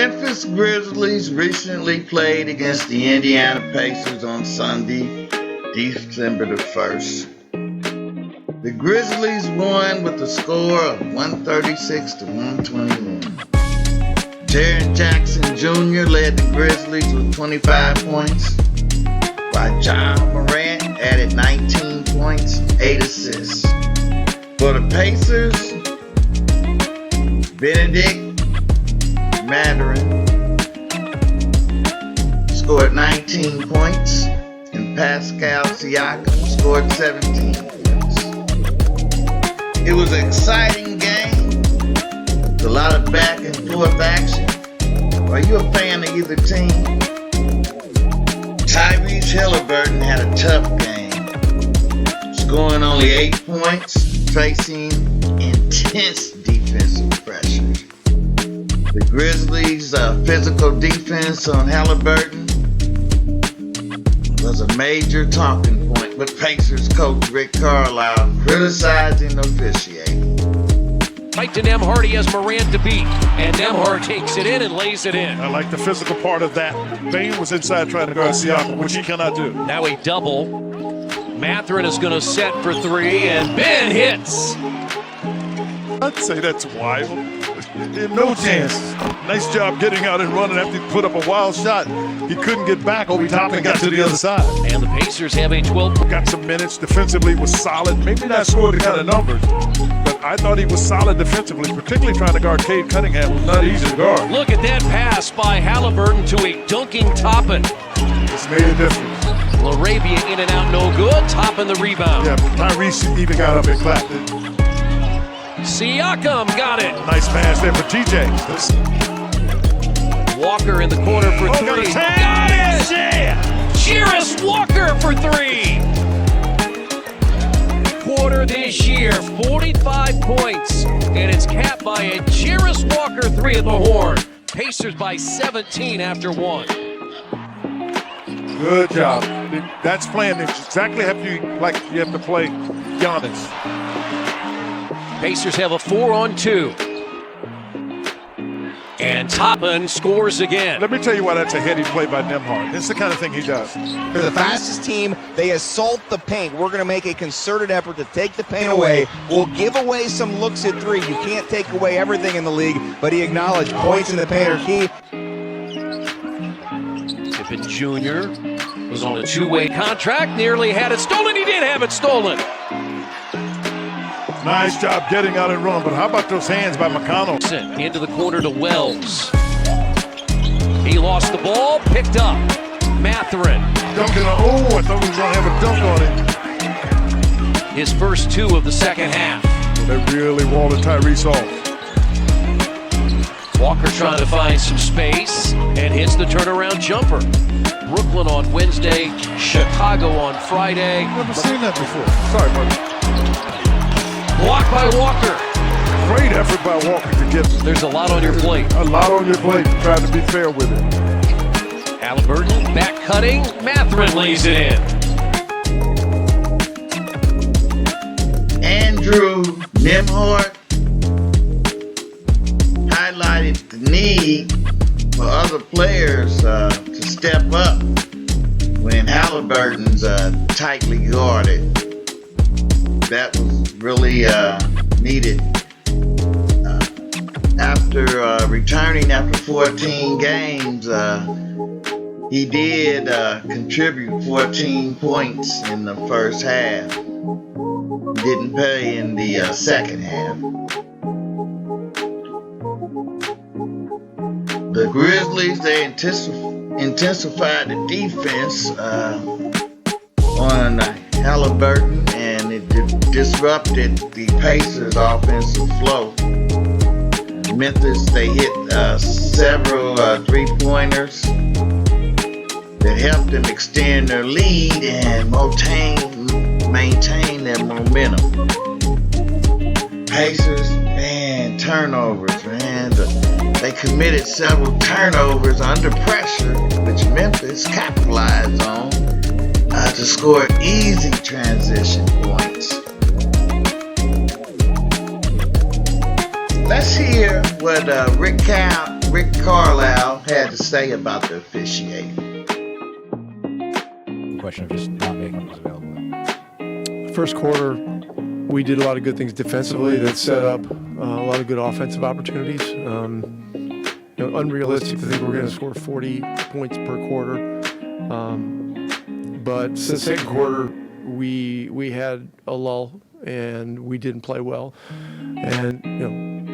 Memphis Grizzlies recently played against the Indiana Pacers on Sunday, December the 1st. The Grizzlies won with a score of 136-121. Jaren Jackson Jr. led the Grizzlies with 25 points, while John Morant added 19 points, 8 assists. For the Pacers, Benedict Mathurin scored 19 points, and Pascal Siakam scored 17 points. It was an exciting game with a lot of back and forth action. Are you a fan of either team? Tyrese Halliburton had a tough game, scoring only 8 points, facing intense defensive pressure. The Grizzlies' physical defense on Halliburton was a major talking point, with Pacers coach Rick Carlisle criticizing officiating. Right to Nembhard, he has Morant to beat, and Nembhard takes it in and lays it in. I like the physical part of that. Bane was inside trying to guard Siakam, which he cannot do. Now a double. Mathurin is going to set for three, and Ben hits. I'd say that's wild. No chance. Nice job getting out and running after he put up a wild shot. He couldn't get back. Obi Toppin got to the other side. And the Pacers have a 12. Got some minutes. Defensively was solid. Maybe not scored the kind of numbers, but I thought he was solid defensively, particularly trying to guard Cade Cunningham. It was not easy to guard. Look at that pass by Halliburton to a dunking Toppin. It's made a difference. LaRavia in and out, no good. Toppin the rebound. Yeah, Tyrese even got up and clapped it. Siakam got it. Nice pass there for TJ. Walker in the corner for three. Got it! Yeah! Jarris Walker for three. Quarter this year, 45 points, and it's capped by a Jarris Walker three at the horn. Pacers by 17 after one. Good job. That's playing exactly like you have to play Giannis. Pacers have a 4-on-2. And Toppin scores again. Let me tell you why that's a heady play by Nembhard. It's the kind of thing he does. They're the fastest team. They assault the paint. We're going to make a concerted effort to take the paint away. We'll give away some looks at three. You can't take away everything in the league, but he acknowledged points in the paint are key. Pippen Jr. was on a two-way contract, nearly had it stolen. He did have it stolen. Nice job getting out and run, but how about those hands by McConnell? Into the corner to Wells. He lost the ball, picked up. Mathurin. Dunking on, oh, I thought we were going to have a dunk on him. His first two of the second half. They really walled Tyrese off. Walker trying to find some space and hits the turnaround jumper. Brooklyn on Wednesday, Chicago on Friday. Never seen that before. Sorry, buddy. Blocked by Walker. Great effort by Walker to get them. There's a lot on your plate. A lot on your plate. Trying to be fair with it. Halliburton back cutting. Mathurin lays it in. Andrew Nembhard highlighted the need for other players to step up when Halliburton's tightly guarded. That was really needed. After returning after 14 games, he did contribute 14 points in the first half. Didn't play in the second half. The Grizzlies, they intensified the defense on Halliburton, and it disrupted the Pacers' offensive flow. Memphis, they hit several three-pointers that helped them extend their lead and maintain their momentum. Pacers, man, turnovers, man. They committed several turnovers under pressure, which Memphis capitalized on to score easy transition points. Let's hear what Rick Rick Carlisle had to say about the officiating. Question of just not making those available. First quarter, we did a lot of good things defensively that set up a lot of good offensive opportunities. Unrealistic to think we're going to score 40 points per quarter. But the second quarter, we had a lull and we didn't play well. And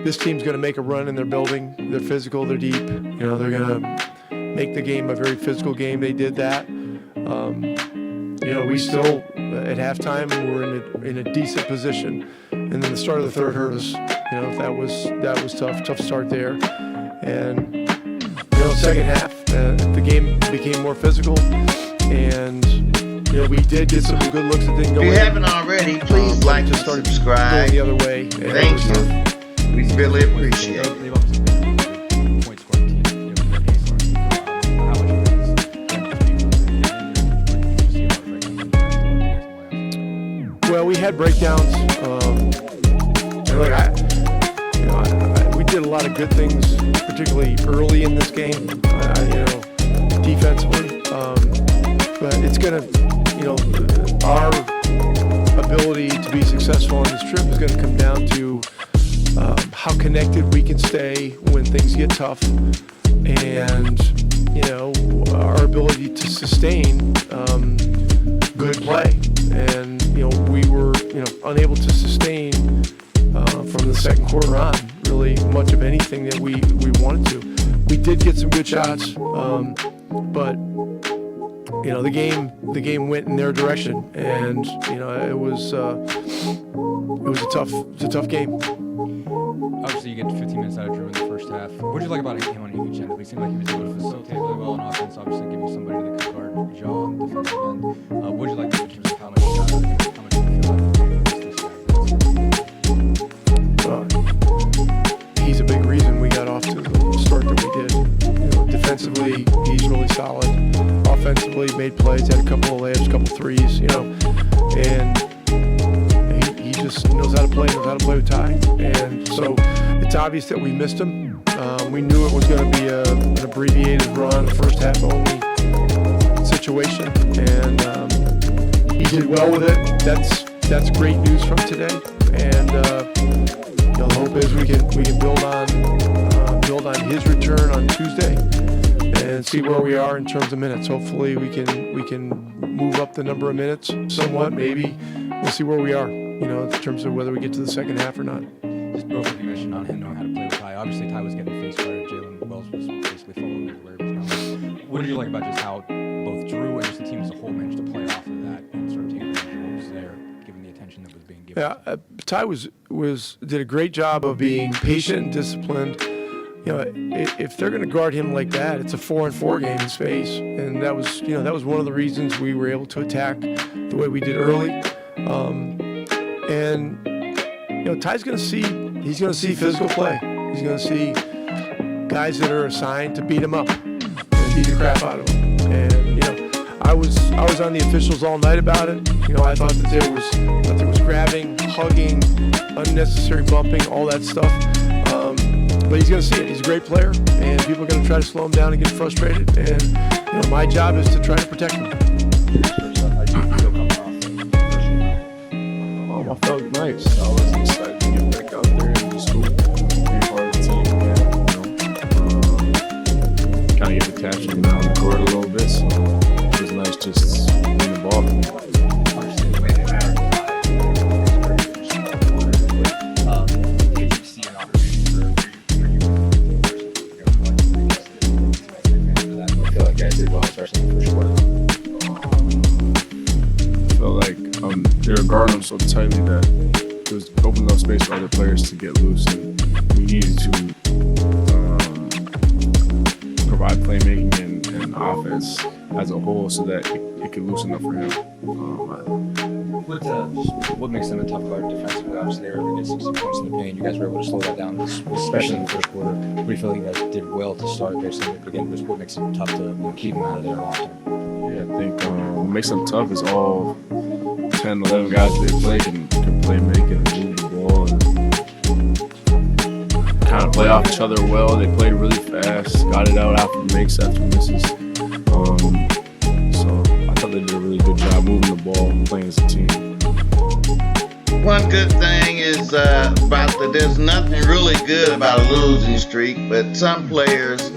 this team's going to make a run in their building. They're physical, they're deep. They're going to make the game a very physical game. They did that. We still at halftime we're in a decent position, and then the start of the third hurt us. That was tough start there. And second half, the game became more physical, and we did get some good looks that didn't go If you in. haven't already, please like and Started subscribe. going the other way. And Thank you. We really appreciate it. They've obviously been a good point scoring team. Their baseline. How much of that is Well, we had breakdowns. We did a lot of good things, particularly early in this game, defensively. But it's going to, our ability to be successful on this trip is going to come down to how connected we can stay when things get tough, and our ability to sustain good play. And we were unable to sustain from the second quarter on really much of anything that we wanted to. We did get some good shots, but the game went in their direction, and it was a tough game. Obviously, you get 15 minutes out of Drew in the first half. What did you like about him on each end? It seemed like he was able to facilitate really well on offense, obviously giving somebody that could guard Jaw on the defensive end. What did you like in terms of how much you feel like he's a big reason we got off to the start that we did. Defensively, he's really solid. Offensively, made plays, had a couple of layups, a couple of threes, and he just knows how to play with Ty. And so it's obvious that we missed him. We knew it was going to be an abbreviated run, a first half only situation, and he did well with it. That's great news from today, and the hope is we can build on his return on Tuesday and see where we are in terms of minutes. Hopefully we can move up the number of minutes somewhat. Maybe we'll see where we are, in terms of whether we get to the second half or not. Just real quick, you mentioned on him knowing how to play with Ty. Obviously, Ty was getting face guarded. Jalen Wells was basically following where he was going. What did you like about just how both Drew and just the team as a whole managed to play off of that and sort of take advantage of what was there, given the attention that was being given? Yeah, Ty did a great job of being patient and disciplined. If they're going to guard him like that, it's a 4-on-4 game in space, and that was one of the reasons we were able to attack the way we did early. Ty's going to see physical play. He's going to see guys that are assigned to beat him up and beat the crap out of him. And I was on the officials all night about it. I thought that there was grabbing, hugging, unnecessary bumping, all that stuff. But he's going to see it. He's a great player, and people are going to try to slow him down and get frustrated. And my job is to try to protect him. I felt nice. I was excited to get back out there and just be part of the team again. Kind of get attached to the court a little bit, so it was nice just being the ball. They were guarding them so tightly that it was opening up space for other players to get loose, and we needed to provide playmaking and offense as a whole so that it could loosen up for him. What makes them a tough guard defensively? Obviously, they were able to get 60 points in the paint. You guys were able to slow that down, especially in the first quarter. What do you feel like you guys did well to start there? So again, just what makes it tough to keep them out of there long term? Yeah, I think what makes them tough is all 10, 11 guys they play can play make and move the ball and kind of play play off each other well. They played really fast, got it out after makes, after misses. So I thought they did a really good job moving the ball, playing as a team. One good thing is there's nothing really good about a losing streak, but some players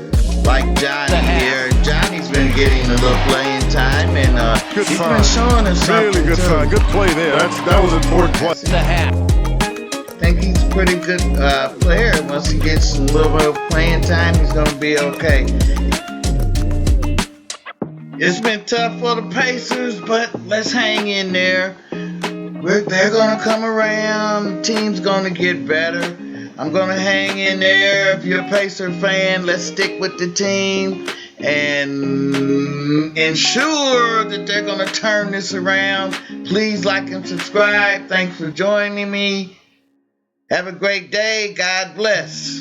like Johnny here, Johnny's been getting a little playing time, and Good he's find. been showing us something Really good too. find. Good play there. That was an important play. The half. I think he's a pretty good player. Once he gets a little bit of playing time, he's going to be okay. It's been tough for the Pacers, but let's hang in there. They're going to come around. The team's going to get better. I'm going to hang in there. If you're a Pacer fan, let's stick with the team and ensure that they're going to turn this around. Please like and subscribe. Thanks for joining me. Have a great day. God bless.